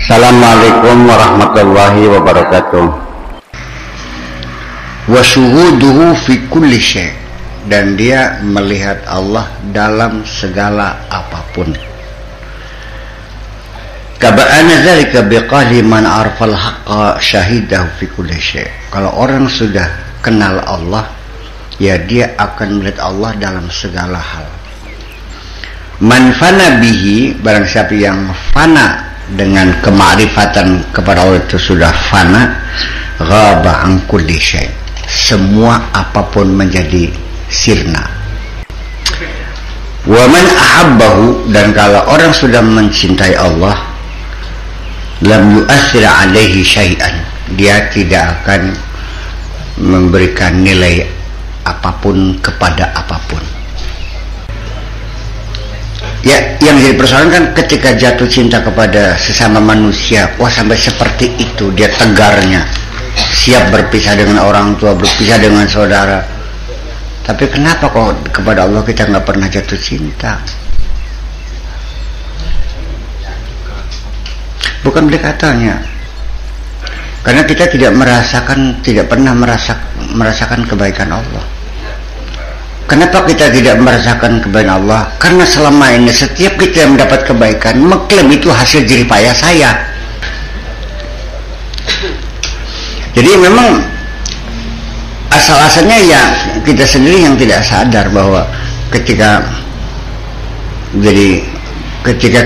Assalamualaikum warahmatullahi wabarakatuh. Wa syuhuduhu fi kulli syai', dan dia melihat Allah dalam segala apapun. Kaba'ana dzalika biqali man arfal haqqa syahidahu fi kulli syai'. Kalau orang sudah kenal Allah, ya dia akan melihat Allah dalam segala hal. Man fana bihi, barang siapa yang fana dengan kemakrifatan kepada Allah itu sudah fana, ghaba an kulli syai', semua apapun menjadi sirna. Wa man ahabbahu, dan kalau orang sudah mencintai Allah, lam yu'athir alaihi syai'an, dia tidak akan memberikan nilai apapun kepada apapun. Ya, yang jadi persoalan kan ketika jatuh cinta kepada sesama manusia, wah sampai seperti itu dia tegarnya, siap berpisah dengan orang tua, berpisah dengan saudara. Tapi kenapa kok kepada Allah kita nggak pernah jatuh cinta? Bukan berdekatnya, karena kita tidak pernah merasakan kebaikan Allah. Kenapa kita tidak merasakan kebaikan Allah? Karena selama ini setiap kita mendapat kebaikan, mengklaim itu hasil jerih payah saya. Jadi memang asal-asalnya ya kita sendiri yang tidak sadar bahwa ketika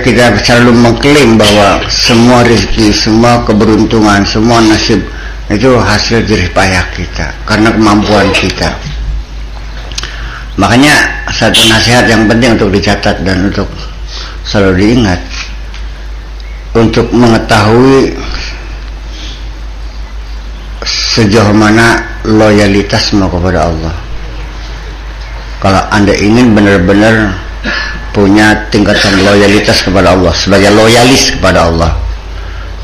kita selalu mengklaim bahwa semua rezeki, semua keberuntungan, semua nasib itu hasil jerih payah kita karena kemampuan kita. Makanya satu nasihat yang penting untuk dicatat dan untuk selalu diingat, untuk mengetahui sejauh mana loyalitasmu kepada Allah. Kalau Anda ingin benar-benar punya tingkatan loyalitas kepada Allah, sebagai loyalis kepada Allah,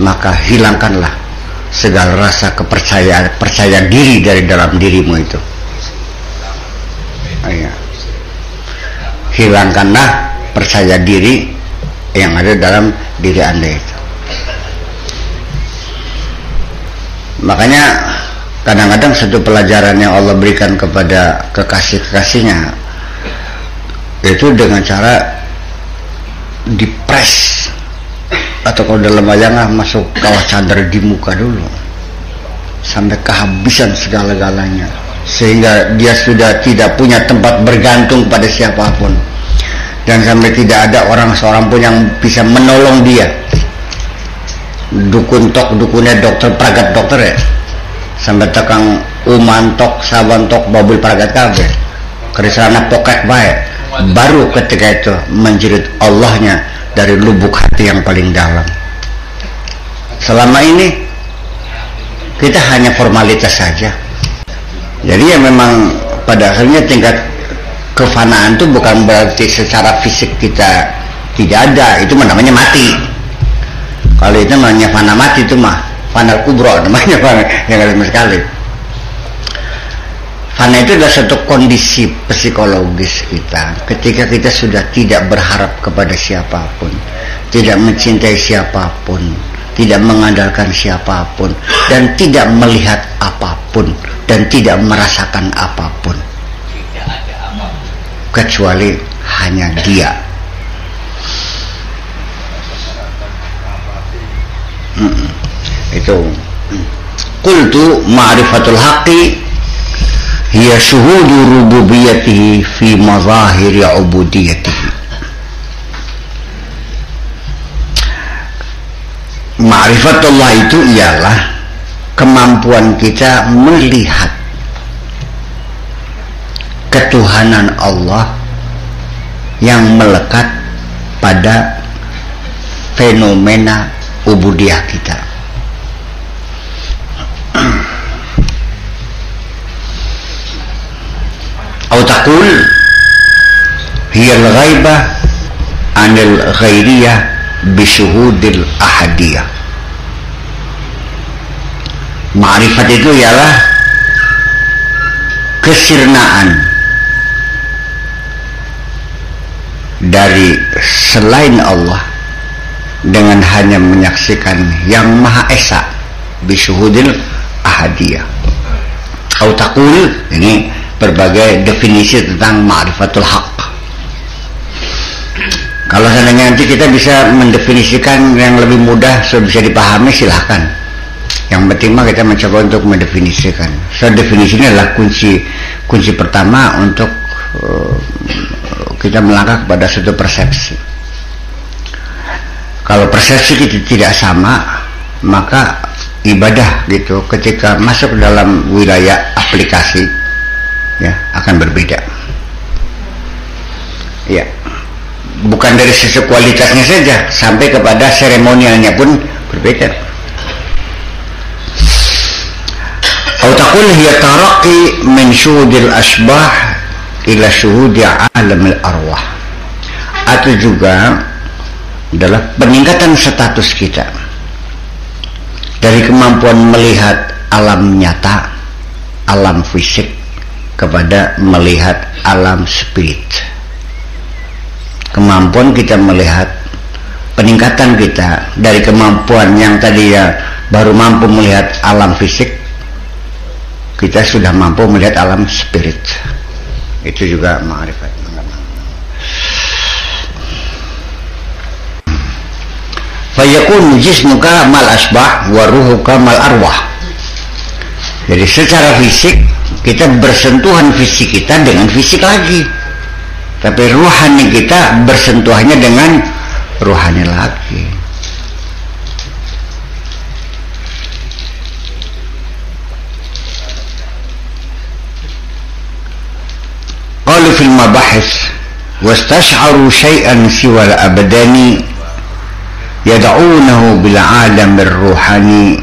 maka hilangkanlah segala rasa percaya diri dari dalam dirimu itu. Ya. Hilangkanlah percaya diri yang ada dalam diri Anda itu. Makanya kadang-kadang satu pelajaran yang Allah berikan kepada kekasih-kekasihnya itu dengan cara dipres, atau kalau dalam wayangnya masuk kawah cadar di muka dulu sampai kehabisan segala-galanya, sehingga dia sudah tidak punya tempat bergantung pada siapapun, dan sampai tidak ada seorang pun yang bisa menolong dia. Dukun tok, dukunnya dokter pragat dokter ya, sampai tekang umantok, sabantok, babul pragat kabeh, kerisana pokek baik, baru ketika itu menjerit Allahnya dari lubuk hati yang paling dalam. Selama ini kita hanya formalitas saja. Jadi ya memang pada akhirnya tingkat kefanaan itu bukan berarti secara fisik kita tidak ada, itu namanya mati. Kalau itu namanya fana mati, itu mah fana kubro namanya, fana yang ada sama sekali. Fana itu adalah satu kondisi psikologis kita ketika kita sudah tidak berharap kepada siapapun, tidak mencintai siapapun, tidak mengandalkan siapapun, dan tidak melihat apapun, dan tidak merasakan apapun kecuali hanya Dia. Itu qultu ma'rifatul haqqi hiya syuhudu rububiyatihi fi mazahiri ubudiyatihi. Ma'rifatullah itu ialah kemampuan kita melihat ketuhanan Allah yang melekat pada fenomena ubudiyah kita. Autakul hiyal ghaibah anil ghairiyah bisyuhudil ahadiyah. Ma'rifat itu ialah kesirnaan dari selain Allah dengan hanya menyaksikan yang Maha Esa bisyuhudil ahadiyah. Au taqul, ini berbagai definisi tentang ma'rifatul haq. Kalau seandainya nanti kita bisa mendefinisikan yang lebih mudah supaya bisa dipahami, silahkan. Yang penting mah kita mencoba untuk mendefinisikan. So definisi ini adalah kunci pertama untuk kita melangkah kepada suatu persepsi. Kalau persepsi kita tidak sama, maka ibadah gitu ketika masuk dalam wilayah aplikasi ya akan berbeda. Ya. Bukan dari sisi kualitasnya saja, sampai kepada seremonialnya pun berbeda. Au taqul hiya taraqi min syuhudil asbah ila syuhudi alamil arwah. Atau juga adalah peningkatan status kita dari kemampuan melihat alam nyata, alam fisik, kepada melihat alam spirit. Kemampuan kita melihat, peningkatan kita dari kemampuan yang tadi ya baru mampu melihat alam fisik, kita sudah mampu melihat alam spirit. Itu juga ma'rifat. Fayakun jismuka mal asbah wa ruhuka mal arwah. Jadi secara fisik kita bersentuhan fisik kita dengan fisik lagi, tapi ruhani kita bersentuhannya dengan ruhani lagi. Qalu fil mabahis wastash'aru syai'an siwal abadani yad'unahu bil 'alamir ruhani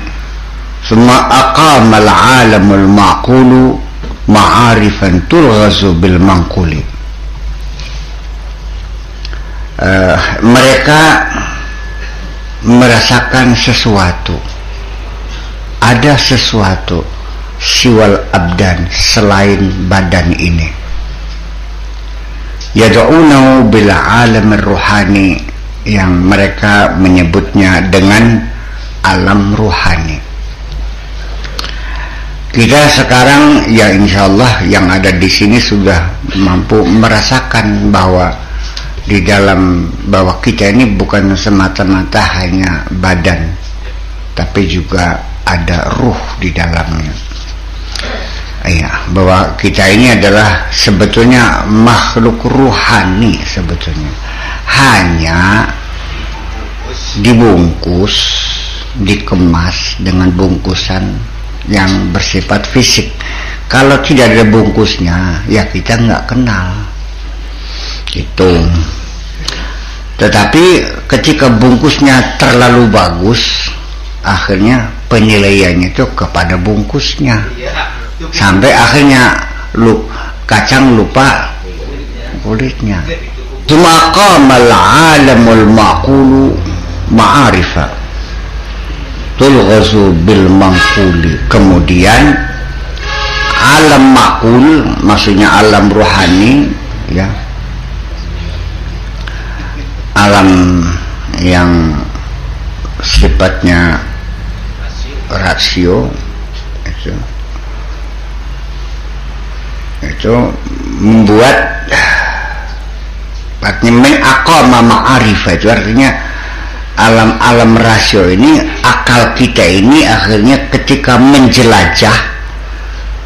thumma aqama al 'alamul ma'qulu ma'arifan tulghazu bil manquli. Mereka merasakan sesuatu, ada sesuatu siwal abdan selain badan ini, yad'unahu bil alamir ruhani, yang mereka menyebutnya dengan alam ruhani. Kita sekarang ya insyaallah yang ada di sini sudah mampu merasakan bahwa di dalam bahwa kita ini bukan semata-mata hanya badan, tapi juga ada ruh di dalamnya. Ya, bahwa kita ini adalah sebetulnya makhluk ruhani sebetulnya. Hanya dibungkus, dikemas dengan bungkusan yang bersifat fisik. Kalau tidak ada bungkusnya, ya kita nggak kenal. Itu. Tetapi ketika bungkusnya terlalu bagus, akhirnya penilaiannya itu kepada bungkusnya, sampai akhirnya kacang lupa kulitnya. Cuma qamal alamul ma'qulu ma'arifa tulghazu bil manquli. Kemudian alam ma'qul maksudnya alam rohani, ya, alam yang sifatnya rasio, itu membuat aqama ma'arifah, itu artinya alam-alam rasio ini, akal kita ini akhirnya ketika menjelajah,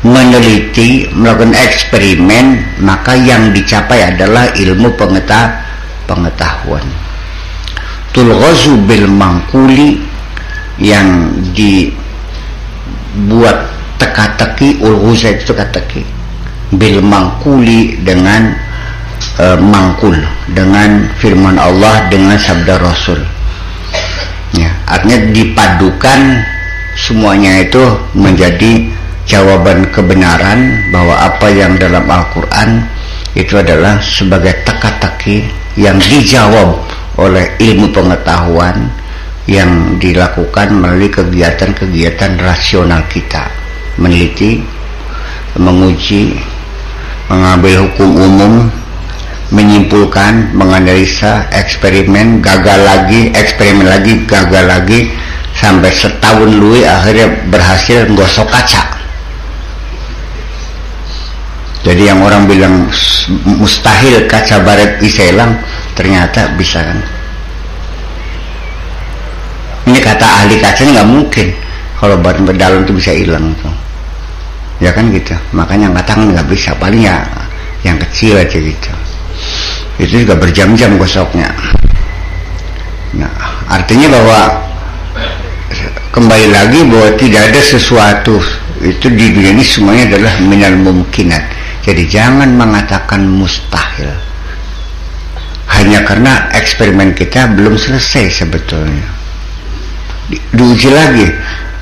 meneliti, melakukan eksperimen, maka yang dicapai adalah ilmu pengetahuan. Tulghazu bil manquli, yang dibuat teka-teki, ulghuza itu teka-teki, bil manquli dengan mangkul, dengan firman Allah, dengan sabda Rasul. Ya, artinya dipadukan semuanya itu menjadi jawaban kebenaran, bahwa apa yang dalam Al-Quran itu adalah sebagai teka-teki yang dijawab oleh ilmu pengetahuan yang dilakukan melalui kegiatan-kegiatan rasional kita, meneliti, menguji, mengambil hukum umum, menyimpulkan menyimpulkan, menganalisa, eksperimen, gagal lagi, eksperimen lagi, gagal lagi, sampai setahun lui akhirnya berhasil gosok kaca. Jadi yang orang bilang mustahil kaca baret bisa hilang, ternyata bisa kan. Ini kata ahli kaca nggak mungkin kalau baret dalam itu bisa hilang tuh. Ya kan gitu. Makanya angkat nggak bisa, paling ya yang kecil aja gitu. Itu juga berjam-jam gosoknya. Nah, artinya bahwa kembali lagi bahwa tidak ada sesuatu itu di dunia ini semuanya adalah minal mumkinat. Jadi jangan mengatakan mustahil hanya karena eksperimen kita belum selesai sebetulnya. Diuji lagi.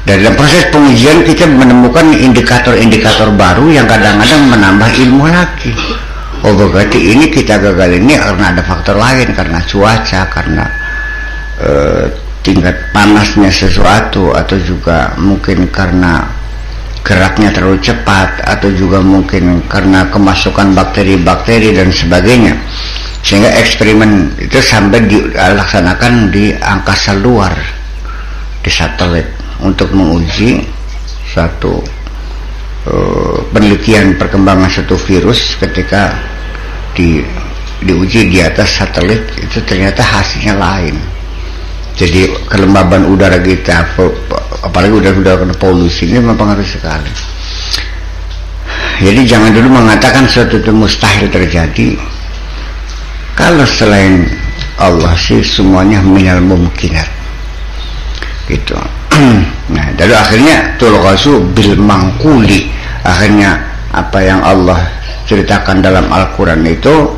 Dalam proses pengujian kita menemukan indikator-indikator baru yang kadang-kadang menambah ilmu lagi. Oh berarti ini kita gagal ini karena ada faktor lain, karena cuaca, karena tingkat panasnya sesuatu, atau juga mungkin karena geraknya terlalu cepat, atau juga mungkin karena kemasukan bakteri-bakteri dan sebagainya. Sehingga eksperimen itu sampai dilaksanakan di angkasa luar, di satelit, untuk menguji satu penelitian perkembangan satu virus. Ketika diuji di atas satelit itu ternyata hasilnya lain. Jadi kelembaban udara kita, apalagi udara kena polusi, ini mempengaruhi sekali. Jadi jangan dulu mengatakan sesuatu itu mustahil terjadi. Kalau selain Allah sih semuanya minal mumkinat gitu. Nah, lalu akhirnya tulghasu bil mangkuli. Akhirnya apa yang Allah ceritakan dalam Al-Quran itu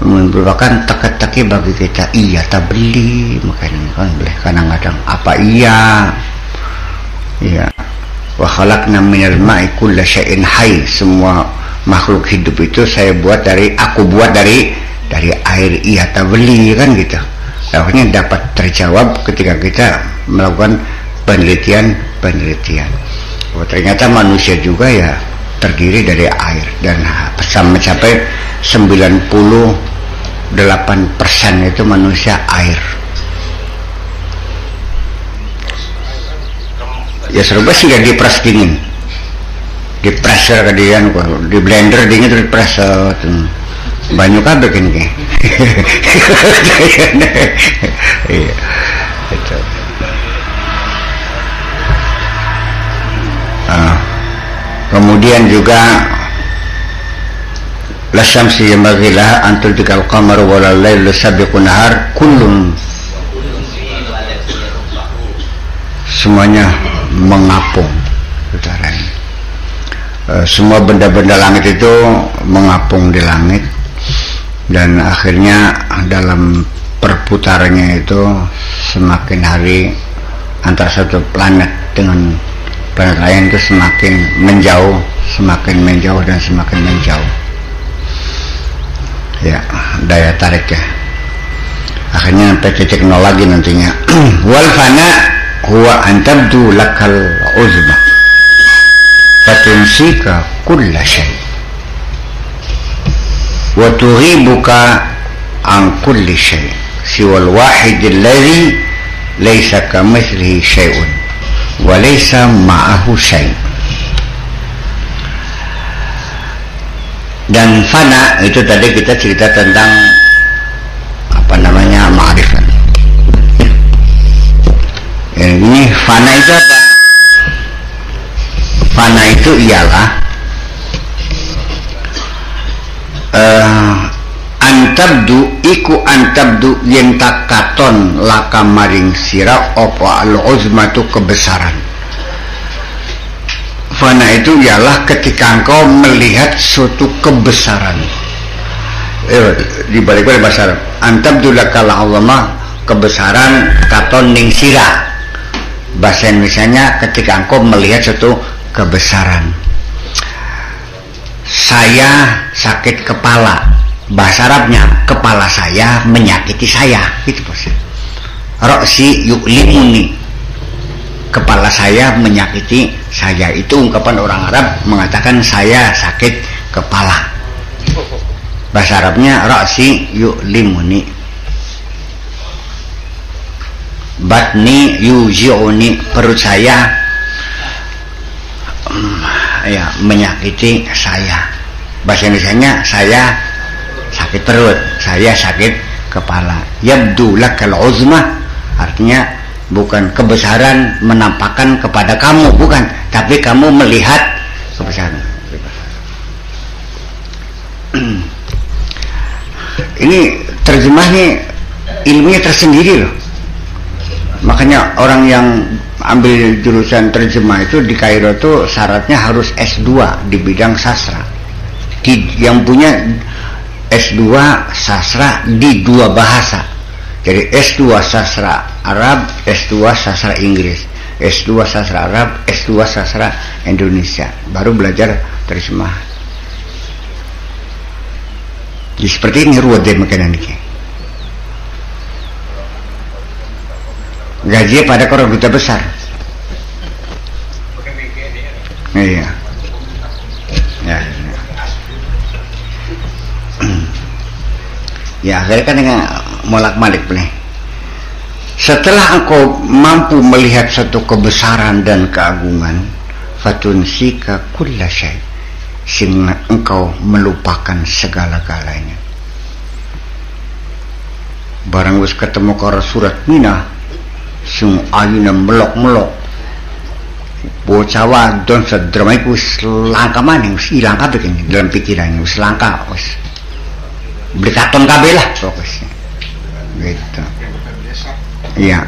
merupakan teka-teki bagi kita. Iya tak beli, makanya kan boleh kadang-kadang apa iya. Ya. Wa khalaqna minal ma'i kulla syai'in hayy. Semua makhluk hidup itu aku buat dari air. Iya tak beli, kan gitu. Akhirnya dapat terjawab ketika kita melakukan penelitian. Oh, ternyata manusia juga ya terdiri dari air, dan mencapai 98% itu manusia air. Ya serupa sih ya, dipres dingin, dipres kadian, di blender dingin terus dipres banyak kabeh kene. Iya. Itu. Kemudian juga la syamsi yamaghilah antul dikal qamar wal lail sabiqun nahar kullun, semuanya mengapung udaranya. Semua benda-benda langit itu mengapung di langit, dan akhirnya dalam perputarannya itu semakin hari antara satu planet dengan planet lain itu semakin menjauh dan semakin menjauh. Ya, daya tariknya. Akhirnya sampai titik nol lagi nantinya. Wal fana huwa an tabdu lakal uzma fatunsika kulla syai' wa tughibuka an kulli syai' siwal wahid alladhi laysa kamithlihi syai'un walaysa ma'ahu syai'. Dan fana itu tadi kita cerita tentang ma'rifat. Ini fana itu apa? Fana itu ialah antabdu yen takaton laka maring sira apa al-uzmatu kebesaran. Fana itu ialah ketika engkau melihat suatu kebesaran. Dibalik bahasa Arab, antabdu lakal azamah, kebesaran katon ning sira. Bahasa Indonesianya ketika engkau melihat suatu kebesaran. Saya sakit kepala, bahasa Arabnya kepala saya menyakiti saya, gitu bos. Roksi yuklimuni, kepala saya menyakiti saya. Itu ungkapan orang Arab mengatakan saya sakit kepala. Bahasa Arabnya ra'si yu'limuni, batni yuji'uni, perut saya ya menyakiti saya. Bahasa Indonesianya saya sakit perut, saya sakit kepala. Yabdu lakal uzma, artinya bukan kebesaran menampakkan kepada kamu, bukan, tapi kamu melihat kebesaran. Ini terjemahnya ilmunya tersendiri loh. Makanya orang yang ambil jurusan terjemah itu di Kairo itu syaratnya harus S2 di bidang sastra. Yang punya S2 sastra di 2 bahasa. Jadi S2 sastra Arab, S2 sastra Inggris, S2 sastra Arab, S2 sastra Indonesia, baru belajar terjemah. Jadi seperti ini ruwet deh makanan ini. Gaji pada orang duta besar. Iya. Ya. Ya akhirnya kan dengan molak-malik nih. Setelah engkau mampu melihat satu kebesaran dan keagungan, fatunsika kulla syai, sehingga engkau melupakan segala-galanya. Barang wis ketemu karo surat Minah, sing ayuna melok-melok, bocah wadon sederma iku wis langka maning, wis ilang kabeh dalam pikirannya, wis langka, wis beli katon kabeh lah pokoknya. Gitu. Iya.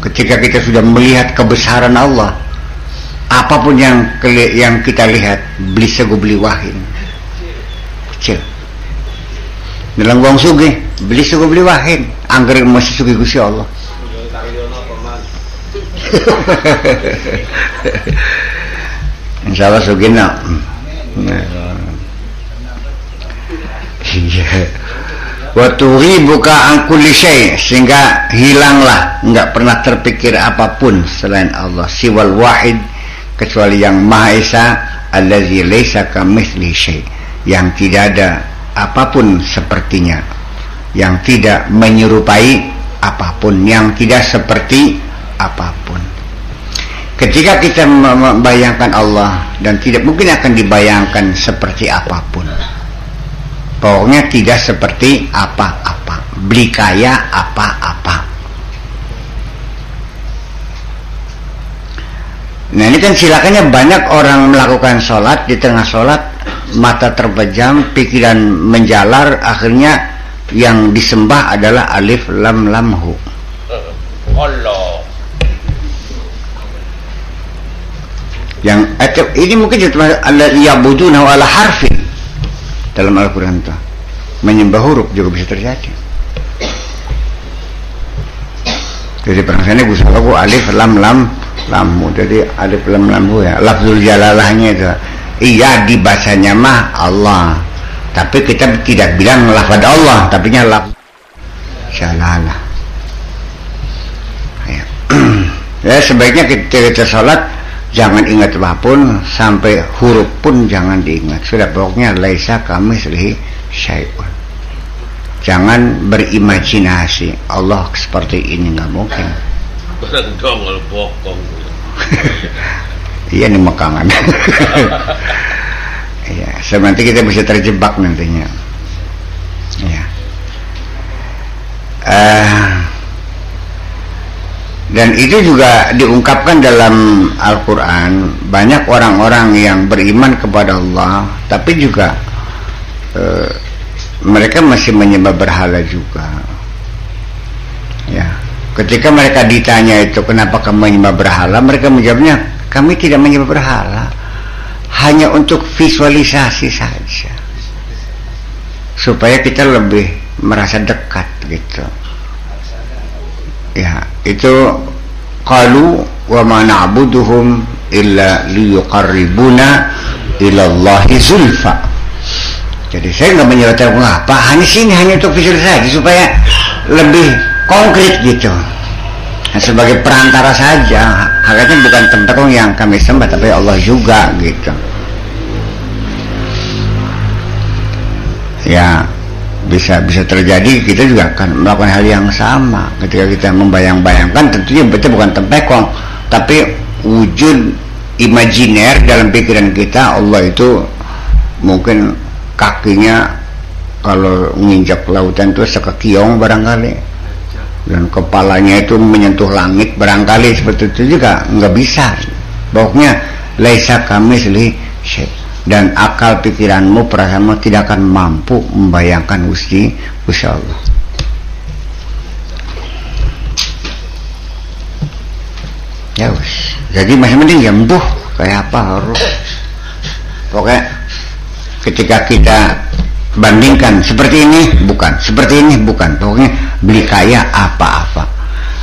Ketika kita sudah melihat kebesaran Allah, apapun yang kita lihat, beli sego beli wahin kecil. Dalam wong sugih, beli sego beli wahin, angger masih sugih Gusti Allah. Insyaallah sugihna. Iya. Wa tughibuka an kulli syai, sehingga hilanglah, enggak pernah terpikir apapun selain Allah, siwal wahid, kecuali yang Maha Esa, allazi laisa kamitslihi syai, yang tidak ada apapun sepertinya, yang tidak menyerupai apapun, yang tidak seperti apapun. Ketika kita membayangkan Allah, dan tidak mungkin akan dibayangkan seperti apapun, pokoknya tidak seperti apa-apa, beli kaya apa-apa. Nah ini kan silakannya banyak orang melakukan sholat, di tengah sholat mata terpejam, pikiran menjalar, akhirnya yang disembah adalah alif lam lam hu. Allah. Yang ini mungkin cuma Allah ya'buduna ala harfin dalam Al-Quran itu, menyembah huruf juga bisa terjadi. Jadi perangsannya gusaku alif lam lam lammu, jadi alif lam lammu ya, lafzul jalalahnya itu. Iya dibacanya mah Allah, tapi kita tidak bilang lafaz Allah, tapi nya lafz jalalah. Ya. Ya sebaiknya kita sholat jangan ingat apapun, sampai huruf pun jangan diingat. Sudah pokoknya laisa kamitslihi syai'un. Jangan berimajinasi Allah seperti ini, nggak mungkin. Berendong bokong. Iya nih mekangan. Iya, nanti kita bisa terjebak nantinya. Ya. Dan itu juga diungkapkan dalam Al-Quran. Banyak orang-orang yang beriman kepada Allah, tapi juga mereka masih menyembah berhala juga. Ya, ketika mereka ditanya itu kenapa kamu menyembah berhala, mereka menjawabnya, kami tidak menyembah berhala, hanya untuk visualisasi saja, supaya kita lebih merasa dekat gitu. Ya, itu qalu wa ma na'buduhum illa liyuqarribuna ila Allahi zulfa. Jadi saya nggak menyebutkan apa, hanya sini hanya untuk visualisasi supaya lebih konkret gitu. Nah, sebagai perantara saja, hakikatnya bukan tempat yang kami sembah, tapi Allah juga gitu. ya bisa terjadi kita juga akan melakukan hal yang sama ketika kita membayang-bayangkan. Tentunya itu bukan tempekong, tapi wujud imajiner dalam pikiran kita. Allah itu mungkin kakinya kalau menginjak lautan itu sekekiong barangkali, dan kepalanya itu menyentuh langit barangkali, seperti itu juga nggak bisa. Pokoknya laisa kamitslihi syai', dan akal pikiranmu, perasaanmu tidak akan mampu membayangkan Gusti Allah. Ya wis, jadi masih mending ya embuh kayak apa harus. Pokoknya ketika kita bandingkan seperti ini bukan, seperti ini bukan, pokoknya beli kaya apa-apa,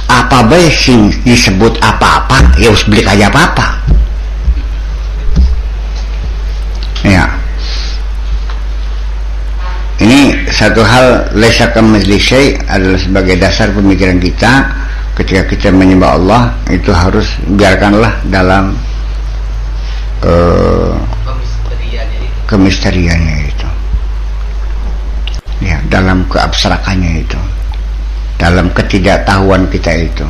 apa bae sing disebut apa-apa ya harus beli kaya apa-apa. Ya, ini satu hal, laisa kamitslihi syai' adalah sebagai dasar pemikiran kita. Ketika kita menyembah Allah itu harus biarkanlah dalam kemisteriannya itu, ya, dalam keabstrakannya itu, dalam ketidaktahuan kita itu.